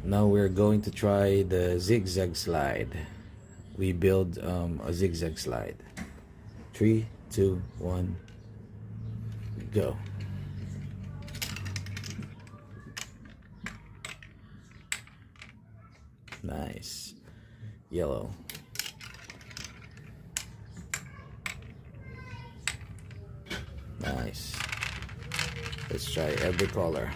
Now we're going to try the zigzag slide. We build a zigzag slide. 3, 2, 1, go. Nice. Yellow. Nice. Let's try every color.